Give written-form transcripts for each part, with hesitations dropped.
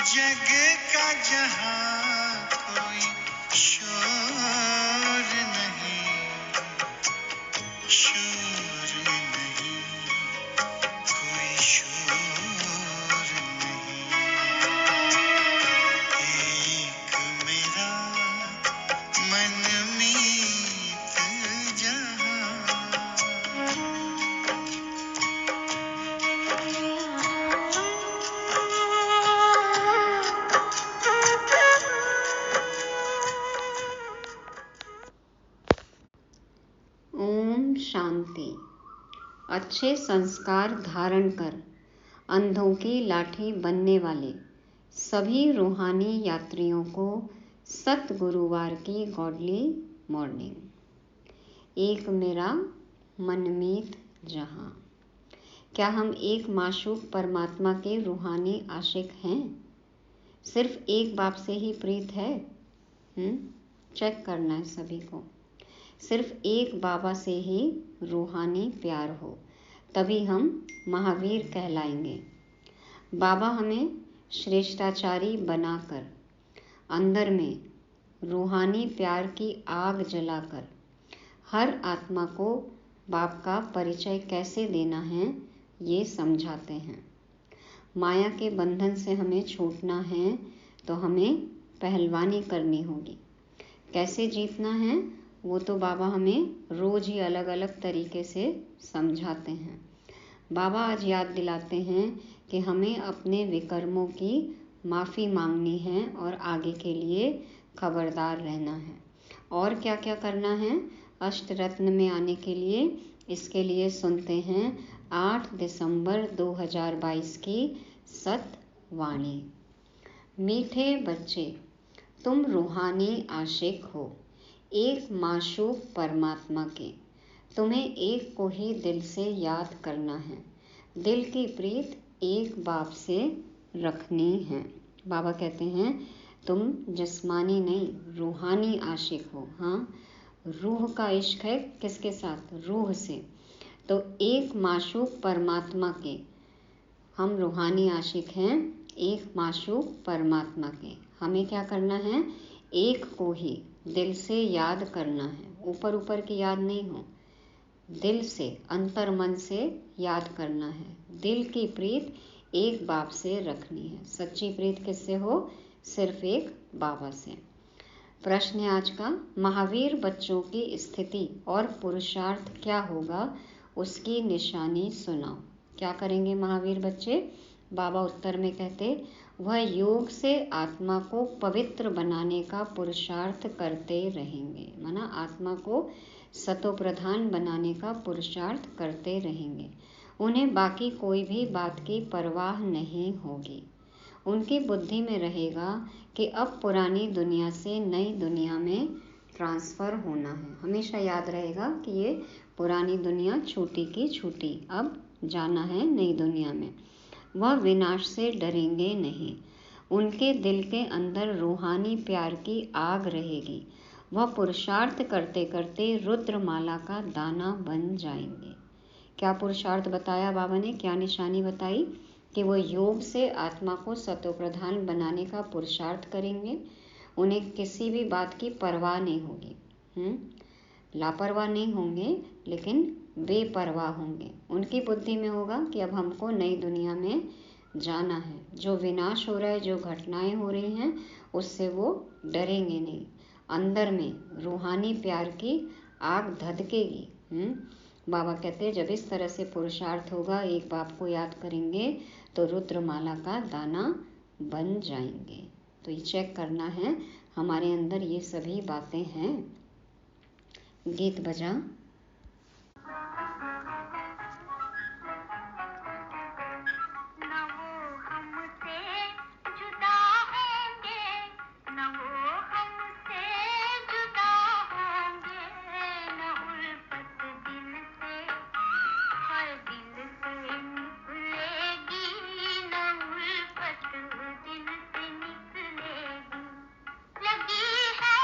जग का जहां कोई शोर नहीं, शोर नहीं, कोई शोर नहीं। एक मेरा मनमीत जहां। ओम शांति। अच्छे संस्कार धारण कर अंधों की लाठी बनने वाले सभी रूहानी यात्रियों को सतगुरुवार की गॉडली मॉर्निंग। एक मेरा मनमीत जहां। क्या हम एक माशूक परमात्मा के रूहानी आशिक हैं? सिर्फ एक बाप से ही प्रीत है? चेक करना है सभी को। सिर्फ एक बाबा से ही रूहानी प्यार हो, तभी हम महावीर कहलाएंगे। बाबा हमें श्रेष्ठाचारी बनाकर अंदर में रूहानी प्यार की आग जलाकर हर आत्मा को बाप का परिचय कैसे देना है ये समझाते हैं। माया के बंधन से हमें छूटना है तो हमें पहलवानी करनी होगी। कैसे जीतना है वो तो बाबा हमें रोज ही अलग अलग तरीके से समझाते हैं। बाबा आज याद दिलाते हैं कि हमें अपने विकर्मों की माफ़ी मांगनी है और आगे के लिए खबरदार रहना है। और क्या क्या करना है अष्टरत्न में आने के लिए, इसके लिए सुनते हैं 8 दिसंबर 2022 की सतवाणी। मीठे बच्चे, तुम रूहानी आशिक हो एक माशूक परमात्मा के। तुम्हें एक को ही दिल से याद करना है। दिल की प्रीत एक बाप से रखनी है। बाबा कहते हैं तुम जिस्मानी नहीं रूहानी आशिक हो। हाँ, रूह का इश्क है किसके साथ? रूह से। तो एक माशूक परमात्मा के हम रूहानी आशिक हैं, एक माशूक परमात्मा के। हमें क्या करना है? एक को ही दिल से याद करना है। ऊपर ऊपर की याद नहीं हो, दिल से अंतर मन से याद करना है। दिल की प्रीत एक बाप से रखनी है। सच्ची प्रीत किससे हो? सिर्फ एक बाबा से। प्रश्न है आज का, महावीर बच्चों की स्थिति और पुरुषार्थ क्या होगा उसकी निशानी सुनाओ। क्या करेंगे महावीर बच्चे? बाबा उत्तर में कहते वह योग से आत्मा को पवित्र बनाने का पुरुषार्थ करते रहेंगे। माना आत्मा को सतो प्रधान बनाने का पुरुषार्थ करते रहेंगे। उन्हें बाकी कोई भी बात की परवाह नहीं होगी। उनकी बुद्धि में रहेगा कि अब पुरानी दुनिया से नई दुनिया में ट्रांसफ़र होना है। हमेशा याद रहेगा कि ये पुरानी दुनिया छूटी की छूटी, अब जाना है नई दुनिया में। वह विनाश से डरेंगे नहीं। उनके दिल के अंदर रूहानी प्यार की आग रहेगी। वह पुरुषार्थ करते करते रुद्रमाला का दाना बन जाएंगे। क्या पुरुषार्थ बताया बाबा ने? क्या निशानी बताई? कि वो योग से आत्मा को सतोप्रधान बनाने का पुरुषार्थ करेंगे। उन्हें किसी भी बात की परवाह नहीं होगी। लापरवाह नहीं होंगे लेकिन बेपरवाह होंगे। उनकी बुद्धि में होगा कि अब हमको नई दुनिया में जाना है। जो विनाश हो रहा है, जो घटनाएं हो रही हैं, उससे वो डरेंगे नहीं। अंदर में रूहानी प्यार की आग धधकेगी। बाबा कहते हैं जब इस तरह से पुरुषार्थ होगा, एक बाप को याद करेंगे तो रुद्रमाला का दाना बन जाएंगे। तो ये चेक करना है हमारे अंदर ये सभी बातें हैं। गीत बजा। लगी है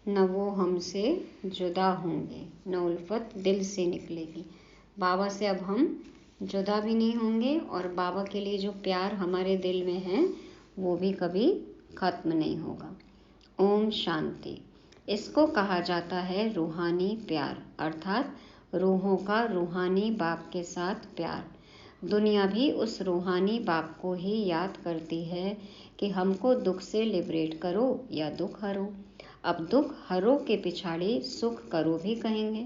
न वो हमसे जुदा होंगे, न उल्फत दिल से निकलेगी। बाबा से अब हम जुदा भी नहीं होंगे और बाबा के लिए जो प्यार हमारे दिल में है वो भी कभी खत्म नहीं होगा। ओम शांति। इसको कहा जाता है रूहानी प्यार, अर्थात रूहों का रूहानी बाप के साथ प्यार। दुनिया भी उस रूहानी बाप को ही याद करती है कि हमको दुख से लिबरेट करो या दुख हरो। अब दुख हरो के पिछाड़ी सुख करो भी कहेंगे,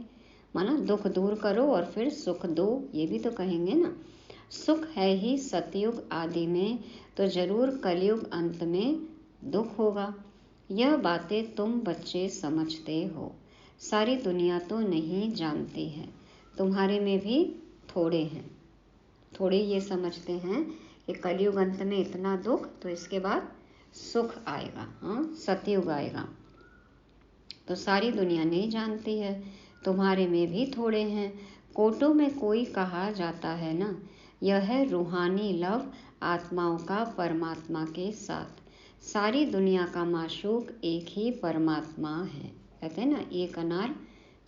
माना दुख दूर करो और फिर सुख दो, ये भी तो कहेंगे ना। सुख है ही सतयुग आदि में, तो जरूर कलयुग अंत में दुख होगा। यह बातें तुम बच्चे समझते हो, सारी दुनिया तो नहीं जानती है। तुम्हारे में भी थोड़े हैं, थोड़े ये समझते हैं कि कलयुग अंत में इतना दुख, तो इसके बाद सुख आएगा, हाँ सतयुग आएगा। तो सारी दुनिया नहीं जानती है, तुम्हारे में भी थोड़े हैं। कोटों में कोई कहा जाता है ना, यह है रूहानी लव आत्माओं का परमात्मा के साथ। सारी दुनिया का माशूक एक ही परमात्मा है। कहते हैं ना, एक अनार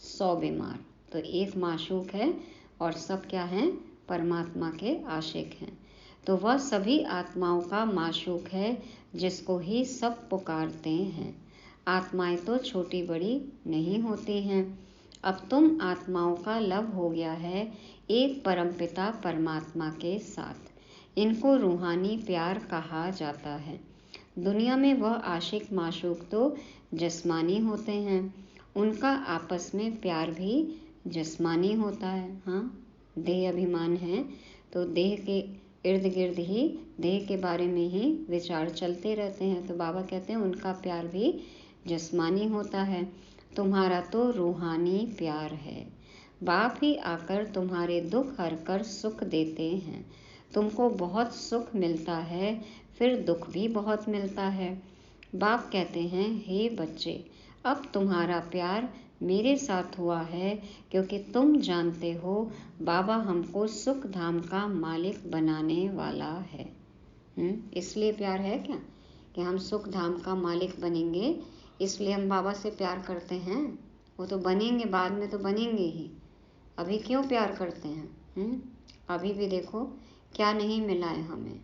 100 बीमार। तो एक माशूक है और सब क्या हैं, परमात्मा के आशिक हैं। तो वह सभी आत्माओं का माशूक है जिसको ही सब पुकारते हैं। आत्माएं तो छोटी बड़ी नहीं होती हैं। अब तुम आत्माओं का लव हो गया है एक परमपिता परमात्मा के साथ। इनको रूहानी प्यार कहा जाता है। दुनिया में वह आशिक माशूक तो जिस्मानी होते हैं, उनका आपस में प्यार भी जिस्मानी होता है। हाँ, देह अभिमान है तो देह के इर्द गिर्द ही, देह के बारे में ही विचार चलते रहते हैं। तो बाबा कहते हैं उनका प्यार भी जिस्मानी होता है। तुम्हारा तो रूहानी प्यार है। बाप ही आकर तुम्हारे दुख हर कर सुख देते हैं। तुमको बहुत सुख मिलता है, फिर दुख भी बहुत मिलता है। बाप कहते हैं, हे बच्चे, अब तुम्हारा प्यार मेरे साथ हुआ है क्योंकि तुम जानते हो बाबा हमको सुख धाम का मालिक बनाने वाला है। इसलिए प्यार है क्या कि हम सुख धाम का मालिक बनेंगे, इसलिए हम बाबा से प्यार करते हैं। वो तो बनेंगे, बाद में तो बनेंगे ही। अभी क्यों प्यार करते हैं? अभी भी देखो क्या नहीं मिला है हमें।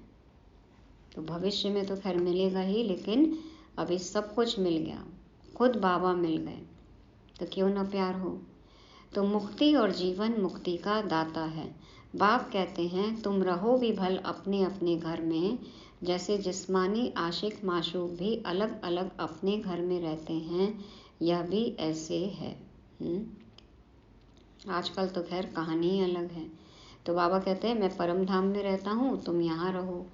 तो भविष्य में तो खैर मिलेगा ही, लेकिन अभी सब कुछ मिल गया, खुद बाबा मिल गए, तो क्यों ना प्यार हो। तो मुक्ति और जीवन मुक्ति का दाता है। बाप कहते हैं तुम रहो भी भल अपने अपने घर में, जैसे जिस्मानी आशिक माशूक भी अलग अलग अपने घर में रहते हैं, यह भी ऐसे है। आजकल तो खैर कहानी ही अलग है। तो बाबा कहते हैं मैं परम धाम में रहता हूँ, तुम यहाँ रहो।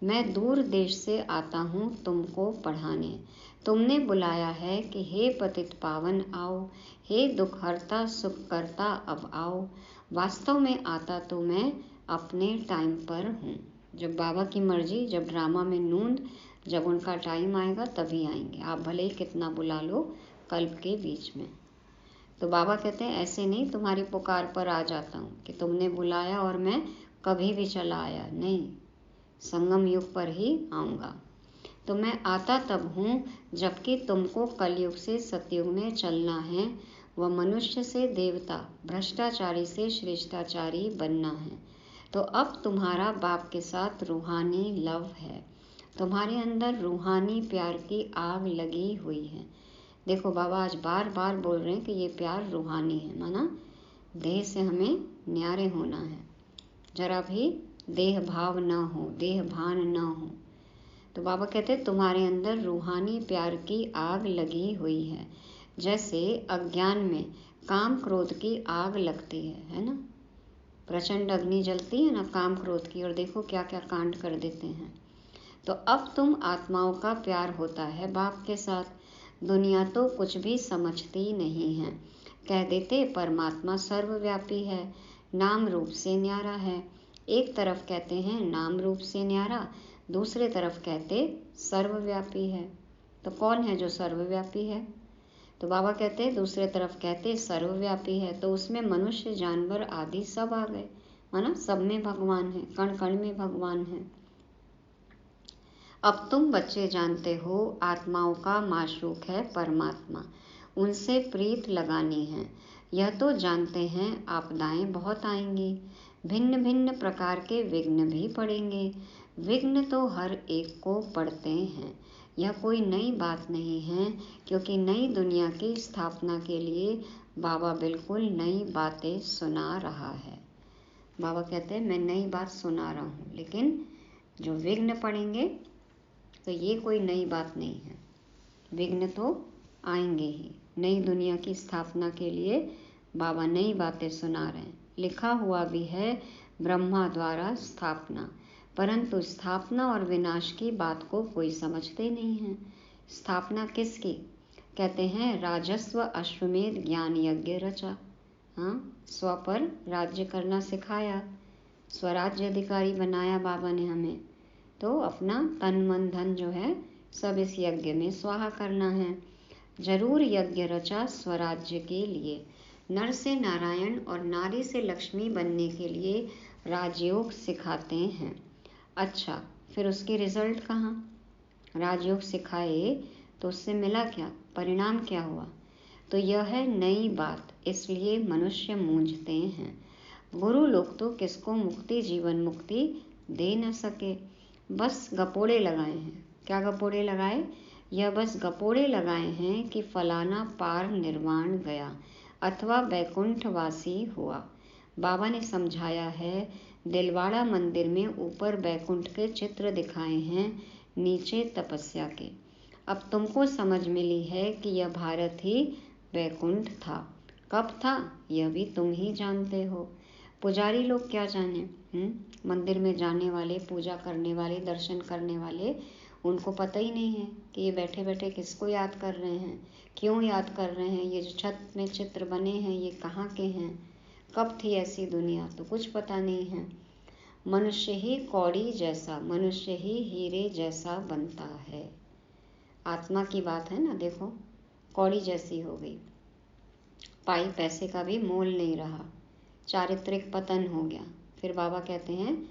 मैं दूर देश से आता हूँ तुमको पढ़ाने। तुमने बुलाया है कि हे पतित पावन आओ, हे दुख हरता सुख करता अब आओ। वास्तव में आता तो मैं अपने टाइम पर हूँ। जब बाबा की मर्जी, जब ड्रामा में नूंद, जब उनका टाइम आएगा तभी आएंगे। आप भले ही कितना बुला लो कल्प के बीच में। तो बाबा कहते हैं ऐसे नहीं तुम्हारी पुकार पर आ जाता हूँ कि तुमने बुलाया और मैं कभी भी चला आया, नहीं, संगम युग पर ही आऊँगा। तो मैं आता तब हूँ जबकि तुमको कलयुग से सतयुग में चलना है, वह मनुष्य से देवता, भ्रष्टाचारी से श्रेष्ठाचारी बनना है। तो अब तुम्हारा बाप के साथ रूहानी लव है, तुम्हारे अंदर रूहानी प्यार की आग लगी हुई है। देखो बाबा आज बार बार बोल रहे हैं कि ये प्यार रूहानी है, माना देह से हमें न्यारे होना है, जरा भी देह भाव न हो, देह भान न हो। तो बाबा कहते हैं तुम्हारे अंदर रूहानी प्यार की आग लगी हुई है, जैसे अज्ञान में काम क्रोध की आग लगती है ना। प्रचंड अग्नि जलती है ना काम क्रोध की, और देखो क्या क्या कांड कर देते हैं। तो अब तुम आत्माओं का प्यार होता है बाप के साथ। दुनिया तो कुछ भी समझती नहीं है, कह देते परमात्मा सर्वव्यापी है, नाम रूप से न्यारा है। एक तरफ कहते हैं नाम रूप से न्यारा, दूसरे तरफ कहते सर्वव्यापी है। तो कौन है जो सर्वव्यापी है? तो बाबा कहते हैं दूसरे तरफ कहते सर्वव्यापी है, तो उसमें मनुष्य जानवर आदि सब आ गए, माना सब में भगवान है, कण कण में भगवान है। अब तुम बच्चे जानते हो आत्माओं का माशूक है परमात्मा, उनसे प्रीत लगानी है। यह तो जानते हैं आपदाएं बहुत आएंगी, भिन्न भिन्न प्रकार के विघ्न भी पड़ेंगे। विघ्न तो हर एक को पड़ते हैं, यह कोई नई बात नहीं है, क्योंकि नई दुनिया की स्थापना के लिए बाबा बिल्कुल नई बातें सुना रहा है। बाबा कहते हैं मैं नई बात सुना रहा हूँ, लेकिन जो विघ्न पड़ेंगे तो ये कोई नई बात नहीं है। विघ्न तो आएंगे ही। नई दुनिया की स्थापना के लिए बाबा नई बातें सुना रहे हैं। लिखा हुआ भी है ब्रह्मा द्वारा स्थापना, परंतु स्थापना और विनाश की बात को कोई समझते नहीं है। स्थापना किसकी? कहते हैं राजस्व अश्वमेध ज्ञान यज्ञ रचा। हाँ, स्व पर राज्य करना सिखाया, स्वराज्य अधिकारी बनाया बाबा ने हमें। तो अपना तन मन धन जो है सब इस यज्ञ में स्वाहा करना है। जरूर यज्ञ रचा स्वराज्य के लिए, नर से नारायण और नारी से लक्ष्मी बनने के लिए राजयोग सिखाते हैं। अच्छा, फिर उसकी रिजल्ट कहाँ? राजयोग सिखाए तो उससे मिला क्या, परिणाम क्या हुआ? तो यह है नई बात, इसलिए मनुष्य मूंझते हैं। गुरु लोग तो किसको मुक्ति जीवन मुक्ति दे न सके, बस गपोड़े लगाए हैं। क्या गपोड़े लगाए? यह बस गपोड़े लगाए हैं कि फलाना पार निर्वाण गया अथवा बैकुंठवासी हुआ। बाबा ने समझाया है, दिलवाड़ा मंदिर में ऊपर बैकुंठ के चित्र दिखाए हैं, नीचे तपस्या के। अब तुमको समझ मिली है कि यह भारत ही बैकुंठ था। कब था यह भी तुम ही जानते हो, पुजारी लोग क्या जाने। मंदिर में जाने वाले, पूजा करने वाले, दर्शन करने वाले, उनको पता ही नहीं है कि ये बैठे बैठे किसको याद कर रहे हैं, क्यों याद कर रहे हैं, ये जो छत में चित्र बने हैं ये कहाँ के हैं, कब थी ऐसी दुनिया, तो कुछ पता नहीं है। मनुष्य ही कौड़ी जैसा, मनुष्य ही हीरे जैसा बनता है। आत्मा की बात है ना, देखो कौड़ी जैसी हो गई, पाई पैसे का भी मोल नहीं रहा, चारित्रिक पतन हो गया। फिर बाबा कहते हैं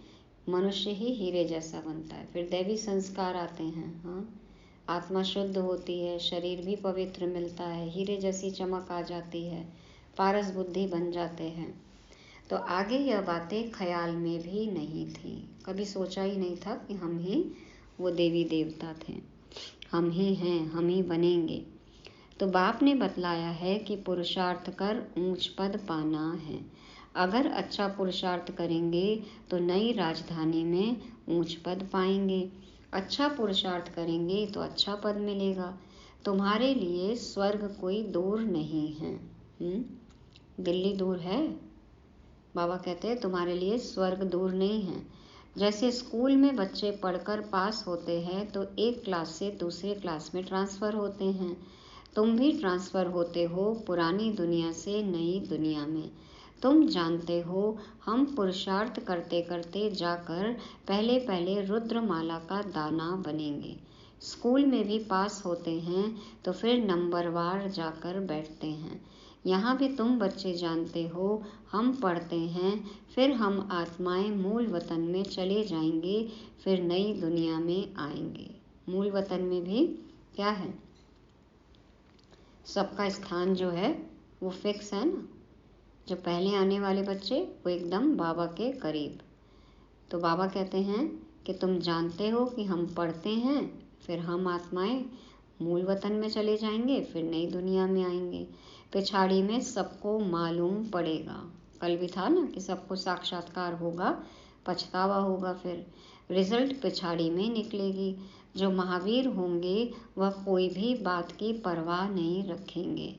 मनुष्य ही हीरे जैसा बनता है। फिर दैवी संस्कार आते हैं। हाँ, आत्मा शुद्ध होती है, शरीर भी पवित्र मिलता है, हीरे जैसी चमक आ जाती है, पारस बुद्धि बन जाते हैं। तो आगे यह बातें ख्याल में भी नहीं थी, कभी सोचा ही नहीं था कि हम ही वो देवी देवता थे, हम ही हैं, हम ही बनेंगे। तो बाप ने बतलाया है कि पुरुषार्थ कर ऊंच पद पाना है। अगर अच्छा पुरुषार्थ करेंगे तो नई राजधानी में ऊंच पद पाएंगे। अच्छा पुरुषार्थ करेंगे तो अच्छा पद मिलेगा। तुम्हारे लिए स्वर्ग कोई दूर नहीं है। दिल्ली दूर है? बाबा कहते हैं तुम्हारे लिए स्वर्ग दूर नहीं है। जैसे स्कूल में बच्चे पढ़कर पास होते हैं तो एक क्लास से दूसरे क्लास में ट्रांसफ़र होते हैं, तुम भी ट्रांसफ़र होते हो पुरानी दुनिया से नई दुनिया में। तुम जानते हो हम पुरुषार्थ करते करते जाकर पहले पहले रुद्रमाला का दाना बनेंगे। स्कूल में भी पास होते हैं तो फिर नंबरवार जाकर बैठते हैं। यहाँ भी तुम बच्चे जानते हो हम पढ़ते हैं, फिर हम आत्माएं मूल वतन में चले जाएंगे, फिर नई दुनिया में आएंगे। मूल वतन में भी क्या है, सबका स्थान जो है वो फिक्स है ना। जो पहले आने वाले बच्चे वो एकदम बाबा के करीब। तो बाबा कहते हैं कि तुम जानते हो कि हम पढ़ते हैं, फिर हम आत्माएं मूल वतन में चले जाएंगे, फिर नई दुनिया में आएंगे। पिछाड़ी में सबको मालूम पड़ेगा, कल भी था ना कि सबको साक्षात्कार होगा, पछतावा होगा, फिर रिजल्ट पिछाड़ी में निकलेगी। जो महावीर होंगे वह कोई भी बात की परवाह नहीं रखेंगे।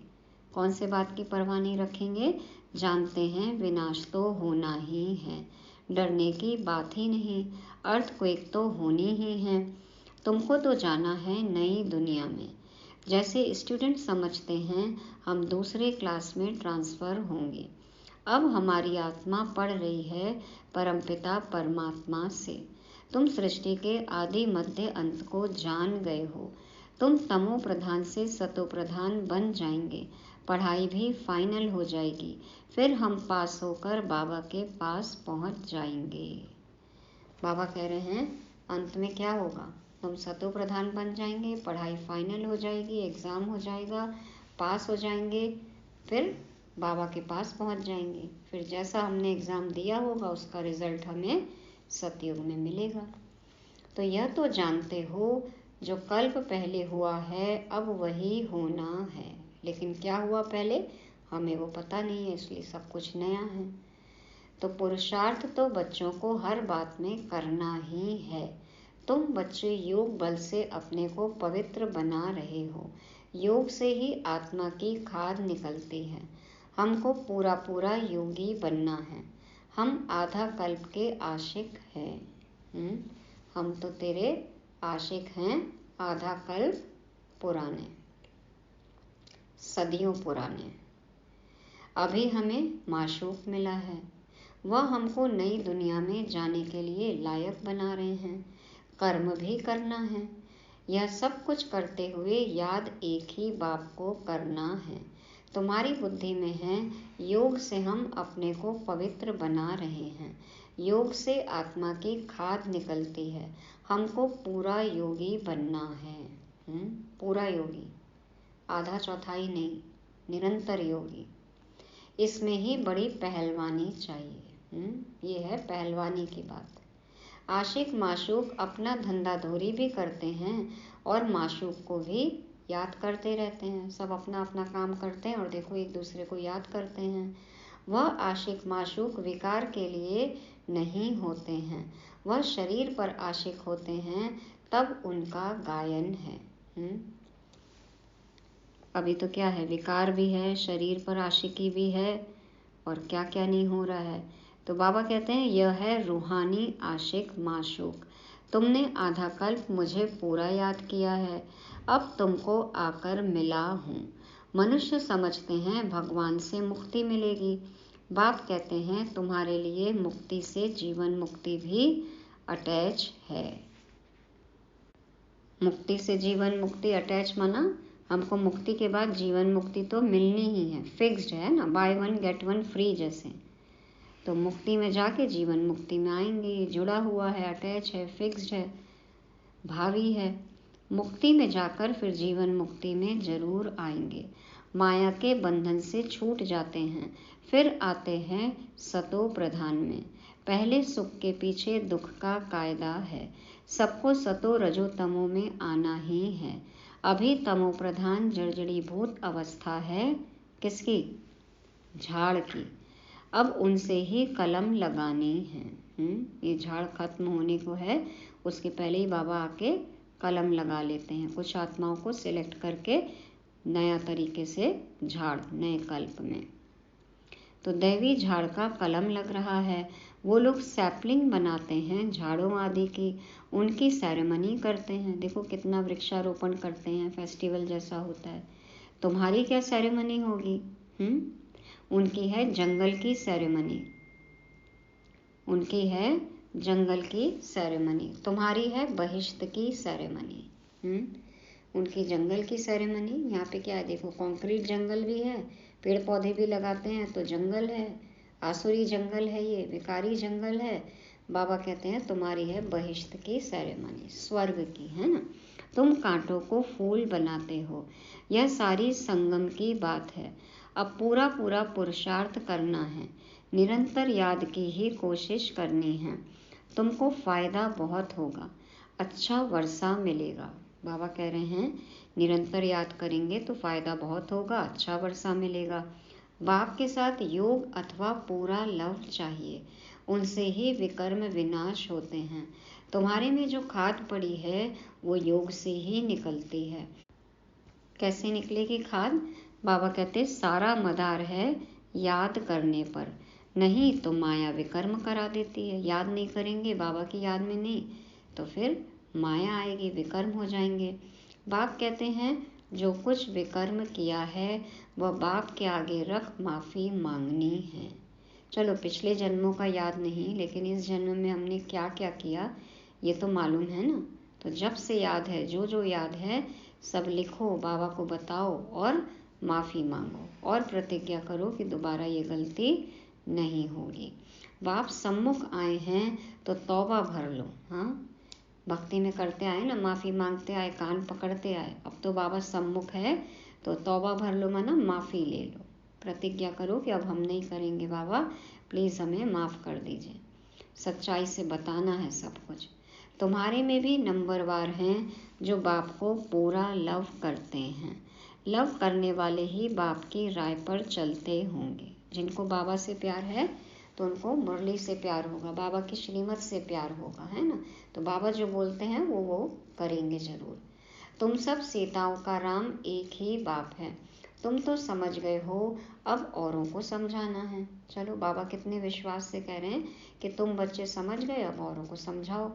कौन से बात की परवाह नहीं रखेंगे? जानते हैं विनाश तो होना ही है, डरने की बात ही नहीं, अर्थक्वेक तो होनी ही है। तुमको तो जाना है नई दुनिया में। जैसे स्टूडेंट समझते हैं हम दूसरे क्लास में ट्रांसफ़र होंगे। अब हमारी आत्मा पढ़ रही है परमपिता परमात्मा से। तुम सृष्टि के आदि मध्य अंत को जान गए हो। तुम तमो प्रधान से सतो प्रधान बन जाएंगे, पढ़ाई भी फाइनल हो जाएगी, फिर हम पास होकर बाबा के पास पहुंच जाएंगे। बाबा कह रहे हैं अंत में क्या होगा, तुम सतो प्रधान बन जाएंगे, पढ़ाई फाइनल हो जाएगी, एग्ज़ाम हो जाएगा, पास हो जाएंगे, फिर बाबा के पास पहुंच जाएंगे। फिर जैसा हमने एग्ज़ाम दिया होगा उसका रिज़ल्ट हमें सतयुग में मिलेगा। तो यह तो जानते हो, जो कल्प पहले हुआ है अब वही होना है। लेकिन क्या हुआ पहले हमें वो पता नहीं है, इसलिए सब कुछ नया है। तो पुरुषार्थ तो बच्चों को हर बात में करना ही है। तुम बच्चे योग बल से अपने को पवित्र बना रहे हो। योग से ही आत्मा की खाद निकलती है। हमको पूरा पूरा योगी बनना है। हम आधा कल्प के आशिक हैं। हम तो तेरे आशिक हैं, आधा कल्प पुराने, सदियों पुराने। अभी हमें माशूक मिला है, वह हमको नई दुनिया में जाने के लिए लायक बना रहे हैं। कर्म भी करना है। यह सब कुछ करते हुए याद एक ही बाप को करना है। तुम्हारी बुद्धि में है, योग से हम अपने को पवित्र बना रहे हैं। योग से आत्मा की खाद निकलती है। हमको पूरा योगी बनना है। पूरा योगी, आधा चौथाई नहीं, निरंतर योगी। इसमें ही बड़ी पहलवानी चाहिए। ये है पहलवानी की बात। आशिक माशूक अपना धंधा धोरी भी करते हैं और माशूक को भी याद करते रहते हैं। सब अपना अपना काम करते हैं और देखो एक दूसरे को याद करते हैं। वह आशिक माशूक विकार के लिए नहीं होते हैं, वह शरीर पर आशिक होते हैं, तब उनका गायन है। अभी तो क्या है, विकार भी है, शरीर पर आशिकी भी है, और क्या क्या नहीं हो रहा है। तो बाबा कहते हैं यह है रूहानी आशिक माशूक। तुमने आधा कल्प मुझे पूरा याद किया है, अब तुमको आकर मिला हूँ। मनुष्य समझते हैं भगवान से मुक्ति मिलेगी। बाप कहते हैं तुम्हारे लिए मुक्ति से जीवन मुक्ति भी अटैच है। मुक्ति से जीवन मुक्ति अटैच माना हमको मुक्ति के बाद जीवन मुक्ति तो मिलनी ही है, फिक्स्ड है ना, by one get one free जैसे। तो मुक्ति में जाके जीवन मुक्ति में आएंगे, जुड़ा हुआ है, अटैच है, फिक्स्ड है, भावी है। मुक्ति में जाकर फिर जीवन मुक्ति में जरूर आएंगे। माया के बंधन से छूट जाते हैं, फिर आते हैं सतो प्रधान में। पहले सुख के पीछे दुख का कायदा है। सबको सतो रजो तमो में आना ही है। अभी तमो प्रधान जर्जरीभूत अवस्था है किसकी? झाड़ की। अब उनसे ही कलम लगानी है। ये झाड़ खत्म होने को है, उसके पहले ही बाबा आके कलम लगा लेते हैं। कुछ आत्माओं को सिलेक्ट करके नया तरीके से झाड़, नए कल्प में। तो दैवी झाड़ का कलम लग रहा है। वो लोग सैपलिंग बनाते हैं झाड़ों आदि की, उनकी सेरेमनी करते हैं। देखो कितना वृक्षारोपण करते हैं, फेस्टिवल जैसा होता है। तुम्हारी क्या सेरेमनी होगी? उनकी है जंगल की सेरेमनी, उनकी है जंगल की सेरेमनी। तुम्हारी है बहिश्त की सेरेमनी। उनकी जंगल की सेरेमनी। यहाँ पे क्या है, देखो कंक्रीट जंगल भी है, पेड़ पौधे भी लगाते हैं तो जंगल है, आसुरी जंगल है, ये विकारी जंगल है। बाबा कहते हैं तुम्हारी है बहिश्त की सेरेमनी, स्वर्ग की, है ना। तुम कांटों को फूल बनाते हो। यह सारी संगम की बात है। अब पूरा पूरा पुरुषार्थ करना है, निरंतर याद की ही कोशिश करनी है। तुमको फ़ायदा बहुत होगा, अच्छा वर्षा मिलेगा। बाबा कह रहे हैं निरंतर याद करेंगे तो फ़ायदा बहुत होगा, अच्छा वर्षा मिलेगा। बाप के साथ योग अथवा पूरा लव चाहिए, उनसे ही विकर्म विनाश होते हैं। तुम्हारे में जो खाद पड़ी है वो योग से ही निकलती है। कैसे निकलेगी खाद? बाबा कहते सारा मदार है याद करने पर, नहीं तो माया विकर्म करा देती है। याद नहीं करेंगे, बाबा की याद में नहीं, तो फिर माया आएगी, विकर्म हो जाएंगे। बाप कहते हैं जो कुछ विकर्म किया है वह बाप के आगे रख माफ़ी मांगनी है। चलो पिछले जन्मों का याद नहीं, लेकिन इस जन्म में हमने क्या क्या किया ये तो मालूम है ना। तो जब से याद है, जो जो याद है सब लिखो, बाबा को बताओ और माफ़ी मांगो और प्रतिज्ञा करो कि दोबारा ये गलती नहीं होगी। बाप सम्मुख आए हैं तो तौबा भर लो। हाँ, भक्ति में करते आए ना, माफ़ी मांगते आए, कान पकड़ते आए। अब तो बाबा सम्मुख है तो तौबा भर लो, माना माफ़ी ले लो, प्रतिज्ञा करो कि अब हम नहीं करेंगे बाबा, प्लीज़ हमें माफ़ कर दीजिए। सच्चाई से बताना है सब कुछ। तुम्हारे में भी नंबरवार हैं जो बाप को पूरा लव करते हैं। लव करने वाले ही बाप की राय पर चलते होंगे। जिनको बाबा से प्यार है तो उनको मुरली से प्यार होगा, बाबा की श्रीमत से प्यार होगा, है ना। तो बाबा जो बोलते हैं वो करेंगे जरूर। तुम सब सीताओं का राम एक ही बाप है। तुम तो समझ गए हो, अब औरों को समझाना है। चलो, बाबा कितने विश्वास से कह रहे हैं कि तुम बच्चे समझ गए, अब औरों को समझाओ।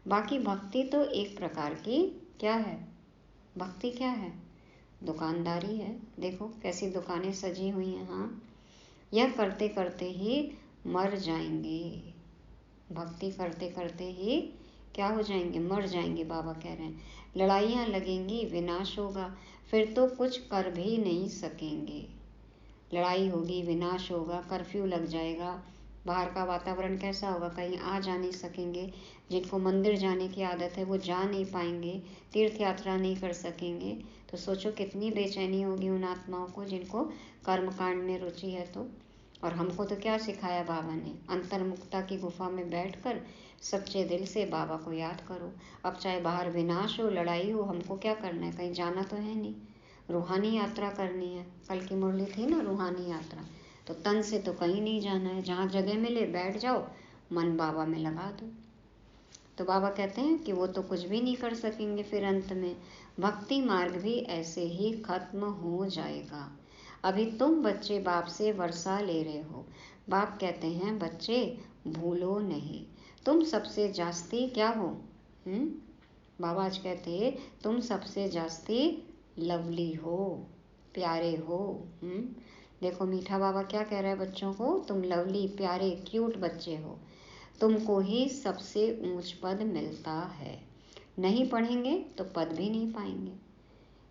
बाकी भक्ति तो एक प्रकार की क्या है, भक्ति क्या है, दुकानदारी है। देखो कैसी दुकानें सजी हुई हैं। हाँ, यह करते करते ही मर जाएंगे। भक्ति करते करते ही क्या हो जाएंगे, मर जाएंगे। बाबा कह रहे हैं लड़ाइयाँ लगेंगी, विनाश होगा, फिर तो कुछ कर भी नहीं सकेंगे। लड़ाई होगी, विनाश होगा, कर्फ्यू लग जाएगा, बाहर का वातावरण कैसा होगा, कहीं आ जा नहीं सकेंगे। जिनको मंदिर जाने की आदत है वो जा नहीं पाएंगे, तीर्थ यात्रा नहीं कर सकेंगे। तो सोचो कितनी बेचैनी होगी उन आत्माओं को जिनको कर्मकांड में रुचि है। तो और हमको तो क्या सिखाया बाबा ने, अंतर्मुक्ता की गुफा में बैठकर सच्चे दिल से बाबा को याद करो। अब चाहे बाहर विनाश हो, लड़ाई हो, हमको क्या करना है, कहीं जाना तो है नहीं, रूहानी यात्रा करनी है। कल की मुरली थी ना रूहानी यात्रा, तो तन से तो कहीं नहीं जाना है, जहाँ जगह मिले बैठ जाओ, मन बाबा में लगा दो। तो बाबा कहते हैं कि वो तो कुछ भी नहीं कर सकेंगे। फिर अंत में भक्ति मार्ग भी ऐसे ही खत्म हो जाएगा। अभी तुम बच्चे बाप से वर्षा ले रहे हो। बाप कहते हैं बच्चे भूलो नहीं, तुम सबसे जास्ती क्या हो। बाबा आज कहते हैं तुम सबसे जास्ती लवली हो, प्यारे हो। देखो मीठा बाबा क्या कह रहा है बच्चों को, तुम लवली, प्यारे, क्यूट बच्चे हो, तुमको ही सबसे ऊंच पद मिलता है। नहीं पढ़ेंगे तो पद भी नहीं पाएंगे।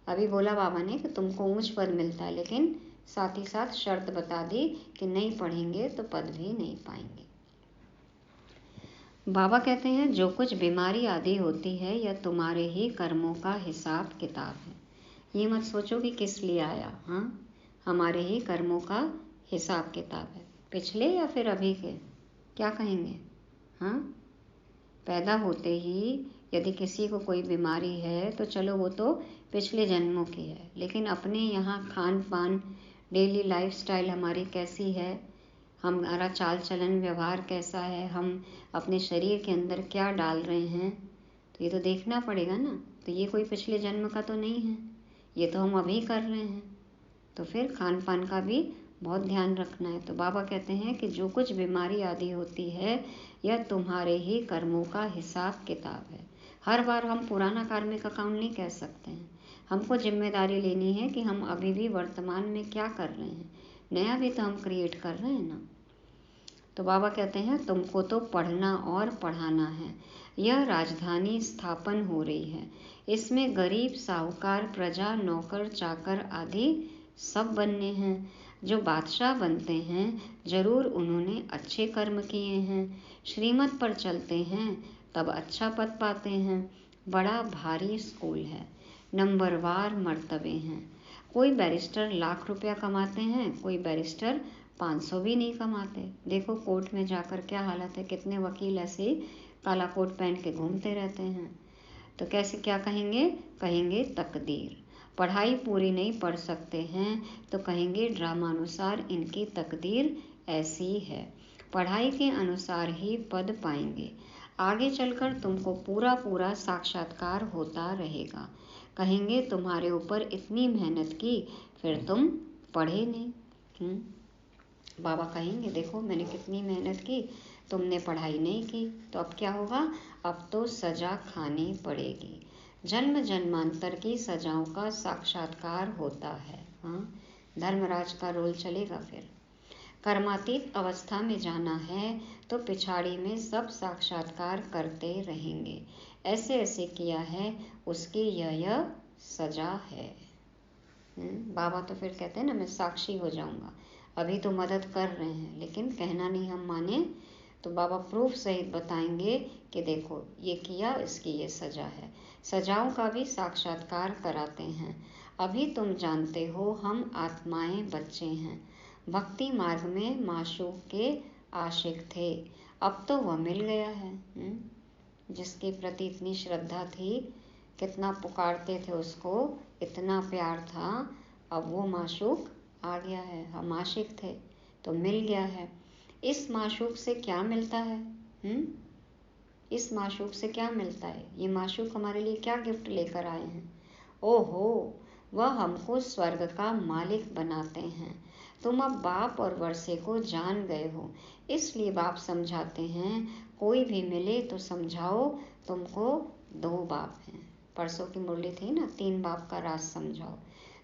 अभी बोला बाबा ने कि तुमको ऊंच पद मिलता है, लेकिन साथ ही साथ शर्त बता दी कि नहीं पढ़ेंगे तो पद भी नहीं पाएंगे। बाबा कहते हैं जो कुछ बीमारी आदि होती है यह तुम्हारे ही कर्मों का हिसाब किताब है। ये मत सोचो कि किस लिए आया। हाँ, हमारे ही कर्मों का हिसाब किताब है, पिछले या फिर अभी के, क्या कहेंगे। हाँ, पैदा होते ही यदि किसी को कोई बीमारी है तो चलो वो तो पिछले जन्मों की है, लेकिन अपने यहाँ खान पान, डेली लाइफस्टाइल हमारी कैसी है, हमारा चाल चलन व्यवहार कैसा है, हम अपने शरीर के अंदर क्या डाल रहे हैं, तो ये तो देखना पड़ेगा ना। तो ये कोई पिछले जन्म का तो नहीं है, ये तो हम अभी कर रहे हैं। तो फिर खान पान का भी बहुत ध्यान रखना है। तो बाबा कहते हैं कि जो कुछ बीमारी आदि होती है यह तुम्हारे ही कर्मों का हिसाब किताब है। हर बार हम पुराना कार्मिक अकाउंट नहीं कह सकते हैं, हमको जिम्मेदारी लेनी है कि हम अभी भी वर्तमान में क्या कर रहे हैं, नया भी तो हम क्रिएट कर रहे हैं ना। तो बाबा कहते हैं तुमको तो पढ़ना और पढ़ाना है। यह राजधानी स्थापन हो रही है, इसमें गरीब, साहूकार, प्रजा, नौकर, चाकर आदि सब बनने हैं। जो बादशाह बनते हैं जरूर उन्होंने अच्छे कर्म किए हैं, श्रीमत पर चलते हैं तब अच्छा पद पाते हैं। बड़ा भारी स्कूल है, नंबरवार मर्तबे हैं। कोई बैरिस्टर लाख रुपया कमाते हैं, कोई बैरिस्टर 500 भी नहीं कमाते। देखो कोर्ट में जाकर क्या हालत है, कितने वकील ऐसे ही काला कोट पहन के घूमते रहते हैं। तो कैसे क्या कहेंगे, कहेंगे तकदीर। पढ़ाई पूरी नहीं पढ़ सकते हैं तो कहेंगे ड्रामानुसार इनकी तकदीर ऐसी है। पढ़ाई के अनुसार ही पद पाएंगे। आगे चलकर तुमको पूरा पूरा साक्षात्कार होता रहेगा। कहेंगे तुम्हारे ऊपर इतनी मेहनत की फिर तुम पढ़े नहीं। बाबा कहेंगे देखो मैंने कितनी मेहनत की, तुमने पढ़ाई नहीं की, तो अब क्या होगा, अब तो सजा खानी पड़ेगी। जन्म जन्मांतर की सजाओं का साक्षात्कार होता है। हाँ, धर्मराज का रोल चलेगा। फिर कर्मातीत अवस्था में जाना है तो पिछाड़ी में सब साक्षात्कार करते रहेंगे। ऐसे ऐसे किया है उसकी यह सजा है। बाबा तो फिर कहते हैं ना मैं साक्षी हो जाऊंगा। अभी तो मदद कर रहे हैं लेकिन कहना नहीं हम माने तो बाबा प्रूफ सहित बताएंगे कि देखो ये किया, इसकी ये सजा है। सजाओं का भी साक्षात्कार कराते हैं। अभी तुम जानते हो हम आत्माएं बच्चे हैं। भक्ति मार्ग में माशूक के आशिक थे, अब तो वह मिल गया है। जिसके प्रति इतनी श्रद्धा थी, कितना पुकारते थे उसको, इतना प्यार था, अब वो माशूक आ गया है। हम आशिक थे तो मिल गया है। इस माशूक से क्या मिलता है? इस माशूक से क्या मिलता है? ये माशूक हमारे लिए क्या गिफ्ट लेकर आए हैं? ओहो, वह हमको स्वर्ग का मालिक बनाते हैं। तुम अब बाप और वर्षे को जान गए हो, इसलिए बाप समझाते हैं, कोई भी मिले तो समझाओ तुमको 2 बाप हैं। परसों की मुरली थी ना, 3 बाप का राज समझाओ।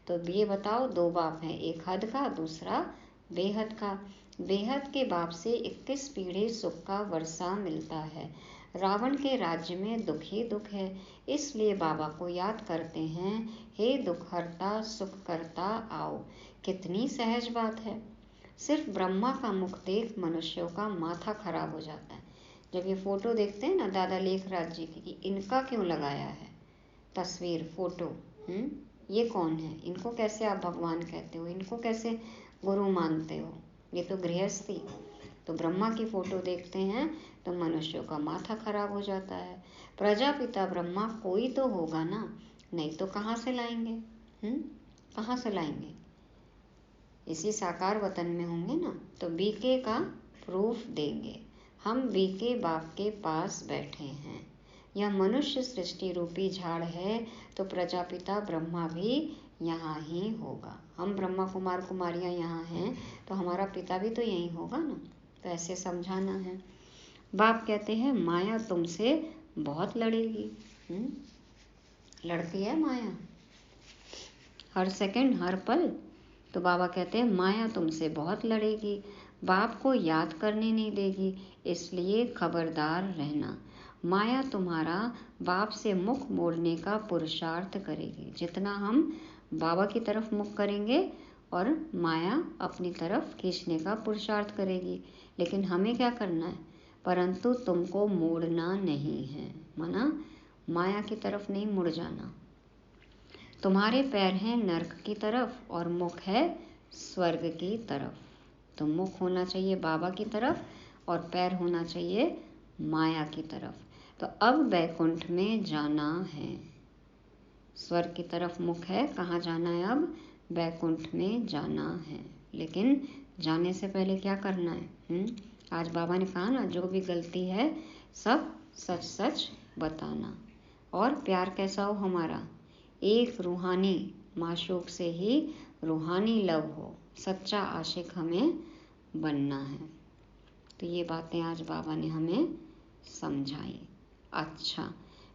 तो ये बताओ 2 बाप हैं, एक हद का, दूसरा बेहद का। बेहद के बाप से 21 पीढ़ी सुख का वर्षा मिलता है। रावण के राज्य में दुख ही दुख है, इसलिए बाबा को याद करते हैं, हे दुख हरता सुख करता आओ। कितनी सहज बात है। सिर्फ ब्रह्मा का मुख देख मनुष्यों का माथा खराब हो जाता है। जब ये फोटो देखते हैं ना दादा लेखराज जी की, कि इनका क्यों लगाया है तस्वीर, फोटो, ये कौन है, इनको कैसे आप भगवान कहते हो, इनको कैसे गुरु मानते हो, ये तो गृहस्थी। तो ब्रह्मा की फोटो देखते हैं तो मनुष्यों का माथा खराब हो जाता है। प्रजापिता ब्रह्मा कोई तो होगा ना, नहीं तो कहाँ से लाएंगे? कहाँ से लाएंगे? इसी साकार वतन में होंगे ना। तो बीके का प्रूफ देंगे। हम बीके बाप के पास बैठे हैं। यह मनुष्य सृष्टि रूपी झाड़ है, तो प्रजापिता ब्रह्मा भी यहाँ ही होगा। हम ब्रह्मा कुमार कुमारियाँ यहाँ हैं, तो हमारा पिता भी तो यहीं होगा ना। तो ऐसे समझाना है। बाप कहते हैं माया तुमसे बहुत लड़ेगी। लड़ती है माया हर सेकंड हर पल। तो बाबा कहते हैं माया तुमसे बहुत लड़ेगी, बाप को याद करने नहीं देगी, इसलिए खबरदार रहना। माया तुम्हारा बाप से मुख मोड़ने का पुरुषार्थ करेगी। जितना हम बाबा की तरफ मुख करेंगे और माया अपनी तरफ खींचने का पुरुषार्थ करेगी। लेकिन हमें क्या करना है? परंतु तुमको मोड़ना नहीं है, माना माया की तरफ नहीं मुड़ जाना। तुम्हारे पैर हैं नरक की तरफ और मुख है स्वर्ग की तरफ। तो मुख होना चाहिए बाबा की तरफ और पैर होना चाहिए माया की तरफ। तो अब बैकुंठ में जाना है। स्वर्ग की तरफ मुख है, कहाँ जाना है? अब बैकुंठ में जाना है। लेकिन जाने से पहले क्या करना है? आज बाबा ने कहा ना, जो भी गलती है सब सच सच बताना। और प्यार कैसा हो हमारा? एक रूहानी माशूक से ही रूहानी लव हो, सच्चा आशिक हमें बनना है। तो ये बातें आज बाबा ने हमें समझाई। अच्छा,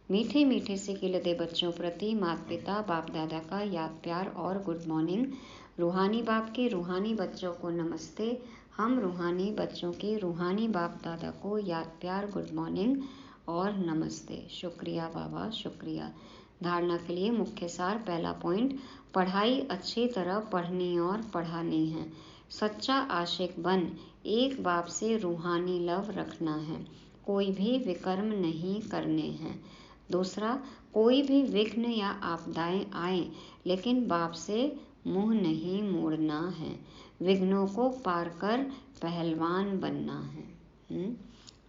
मीठे मीठे से खिलते बच्चों प्रति माता पिता बाप दादा का याद प्यार और गुड मॉर्निंग। रूहानी बाप के रूहानी बच्चों को नमस्ते। हम रूहानी बच्चों के रूहानी बाप दादा को याद प्यार गुड मॉर्निंग और नमस्ते। शुक्रिया बाबा, शुक्रिया। धारणा के लिए मुख्य सार। पहला पॉइंट, पढ़ाई अच्छी तरह पढ़नी और पढ़ानी है। सच्चा आशिक बन एक बाप से रूहानी लव रखना है। कोई भी विकर्म नहीं करने हैं। दूसरा, कोई भी विघ्न या आपदाएं आए लेकिन बाप से मुंह नहीं मोड़ना है। विघ्नों को पार कर पहलवान बनना है।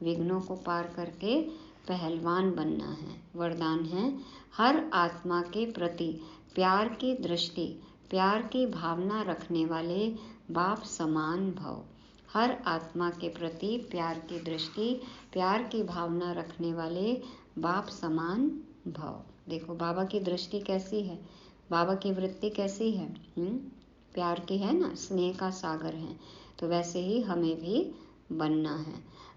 विघ्नों को पार करके पहलवान बनना है। वरदान है, हर आत्मा के प्रति प्यार की दृष्टि, प्यार की भावना रखने वाले बाप समान भव। हर आत्मा के प्रति प्यार की दृष्टि, प्यार की भावना रखने वाले बाप समान भव। देखो बाबा की दृष्टि कैसी है, बाबा की वृत्ति कैसी है? प्यार की है ना, स्नेह का सागर है। तो वैसे ही हमें भी बनना है।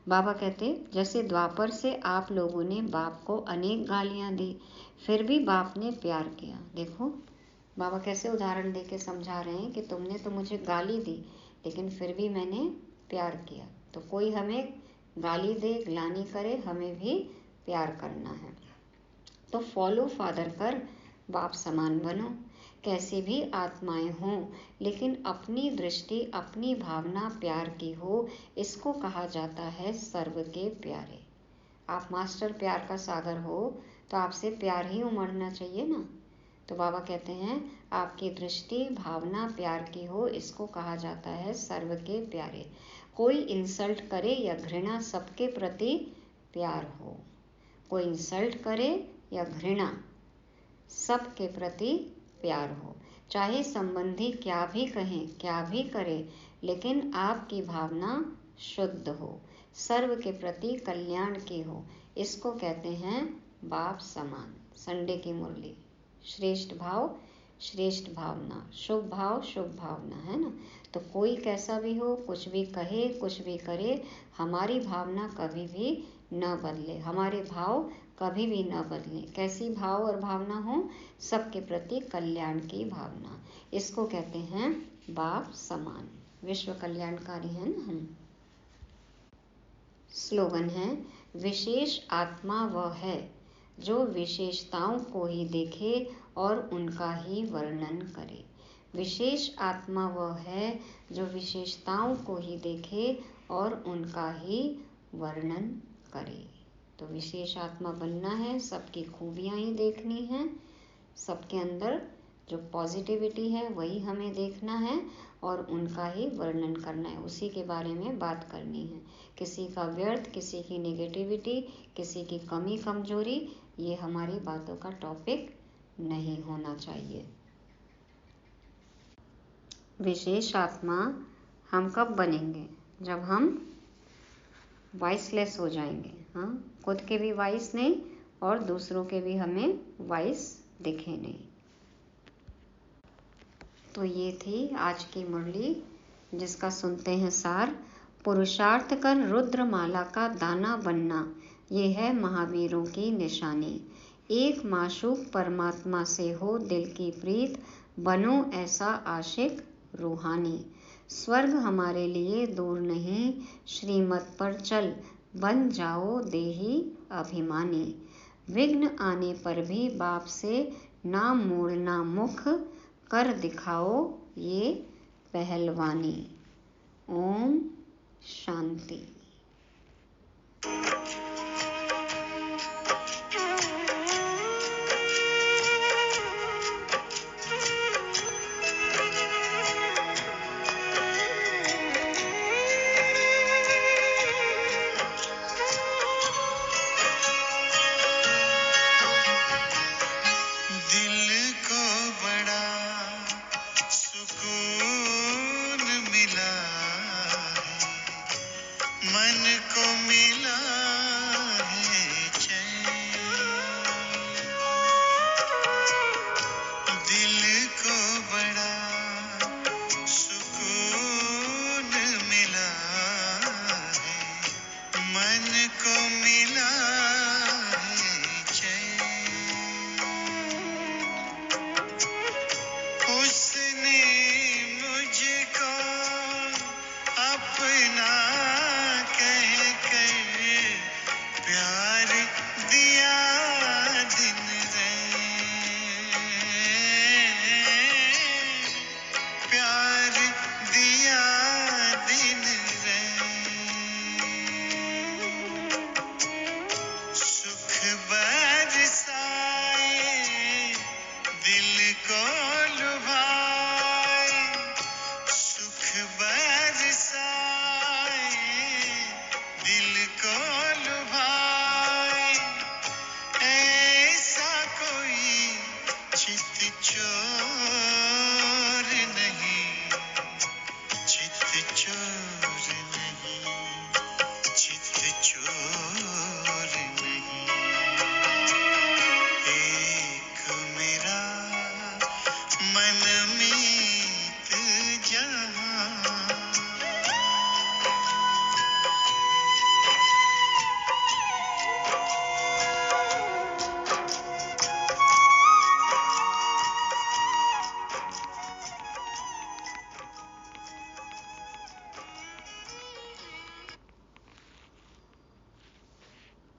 बाबा कहते, जैसे द्वापर से आप लोगों ने बाप को अनेक गालियां दी, फिर भी बाप ने प्यार किया। देखो बाबा कैसे उदाहरण देके समझा रहे हैं कि तुमने तो मुझे गाली दी, लेकिन फिर भी मैंने प्यार किया। तो कोई हमें गाली दे, ग्लानि करे, हमें भी प्यार करना है। तो फॉलो फादर कर बाप समान बनो। कैसी भी आत्माएं हों, लेकिन अपनी दृष्टि, अपनी भावना प्यार की हो, इसको कहा जाता है सर्व के प्यारे। आप मास्टर प्यार का सागर हो तो आपसे प्यार ही उमड़ना चाहिए ना। तो बाबा कहते हैं आपकी दृष्टि भावना प्यार की हो, इसको कहा जाता है सर्व के प्यारे। कोई इंसल्ट करे या घृणा, सबके प्रति प्यार हो। कोई इंसल्ट करे या घृणा, सबके प्रति प्यार हो। चाहे संबंधी क्या भी कहें क्या भी करे, लेकिन आपकी भावना शुद्ध हो, सर्व के प्रति कल्याण की हो। इसको कहते हैं बाप समान। संडे की मुरली, श्रेष्ठ भाव श्रेष्ठ भावना, शुभ भाव शुभ भावना, है ना। तो कोई कैसा भी हो, कुछ भी कहे कुछ भी करे, हमारी भावना कभी भी न बदले, हमारे भाव कभी भी न बदले। कैसी भाव और भावना हो, सबके प्रति कल्याण की भावना। इसको कहते हैं बाप समान। विश्व कल्याणकारी है ना हम। स्लोगन है, विशेष आत्मा वह है जो विशेषताओं को ही देखे और उनका ही वर्णन करे। विशेष आत्मा वह है जो विशेषताओं को ही देखे और उनका ही वर्णन करे। तो विशेष आत्मा बनना है, सबकी खूबियाँ ही देखनी हैं, सबके अंदर जो पॉजिटिविटी है वही हमें देखना है और उनका ही वर्णन करना है, उसी के बारे में बात करनी है। किसी का व्यर्थ, किसी की नेगेटिविटी, किसी की कमी कमजोरी, ये हमारी बातों का टॉपिक नहीं होना चाहिए। विशेष आत्मा हम कब बनेंगे? जब हम वॉइसलेस हो जाएंगे। हाँ, खुद के भी वॉइस नहीं और दूसरों के भी हमें वॉइस दिखे नहीं। तो ये थी आज की मुरली, जिसका सुनते हैं सार। पुरुषार्थ कर रुद्रमाला का दाना बनना, ये है महावीरों की निशानी। एक माशूक परमात्मा से हो दिल की प्रीत, बनो ऐसा आशिक रूहानी। स्वर्ग हमारे लिए दूर नहीं, श्रीमत पर चल बन जाओ देही अभिमानी। विघ्न आने पर भी बाप से ना मोड़ना मुख, कर दिखाओ ये पहलवानी। ओम शांति।